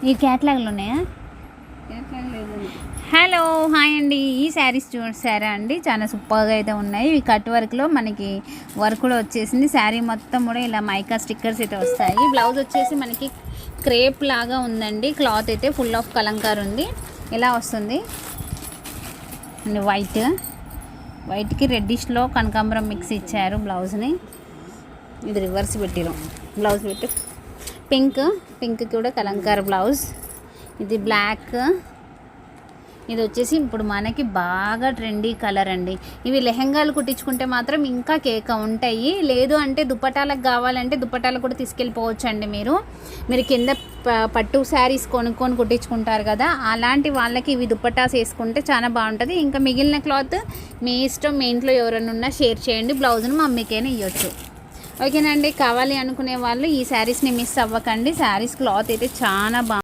ఈ క్యాట్లాగ్లు ఉన్నాయా? Hello hi అండి. ఈ శారీస్ చూసారా అండి, చాలా సూపర్గా అయితే ఉన్నాయి. ఇవి కట్ వర్క్లో మనకి వర్క్ కూడా వచ్చేసింది. శారీ మొత్తం కూడా ఇలా మైకా స్టిక్కర్స్ అయితే వస్తాయి. బ్లౌజ్ వచ్చేసి మనకి క్రేప్ లాగా ఉందండి. క్లాత్ అయితే ఫుల్ ఆఫ్ కలంకార్ ఉంది. ఇలా వస్తుంది వైట్కి రెడ్డిష్లో కనకాంబరం మిక్స్ ఇచ్చారు బ్లౌజ్ని. ఇది రివర్స్ పెట్టిరు బ్లౌజ్ పెట్టి. పింక్ కూడా కలంకార్ బ్లౌజ్. ఇది బ్లాక్. ఇది వచ్చేసి ఇప్పుడు మనకి బాగా ట్రెండీ కలర్ అండి. ఇవి లెహంగాలు కుట్టించుకుంటే మాత్రం ఇంకా కేక ఉంటాయి. లేదు అంటే దుపటాలకు కావాలంటే దుపటాలకు కూడా తీసుకెళ్ళిపోవచ్చు అండి. మీరు కింద పట్టు శారీస్ కొనుక్కొని కుట్టించుకుంటారు కదా, అలాంటి వాళ్ళకి ఇవి దుపటాస్ వేసుకుంటే చాలా బాగుంటుంది. ఇంకా మిగిలిన క్లాత్ మీ ఇష్టం. మీ ఇంట్లో ఎవరైనా ఉన్నా షేర్ చేయండి. బ్లౌజ్ను మమ్మీకైనా ఇవ్వచ్చు. ఓకేనండి. కావాలి అనుకునే వాళ్ళు ఈ శారీస్ని మిస్ అవ్వకండి. శారీస్ క్లాత్ అయితే చాలా బాగుంది.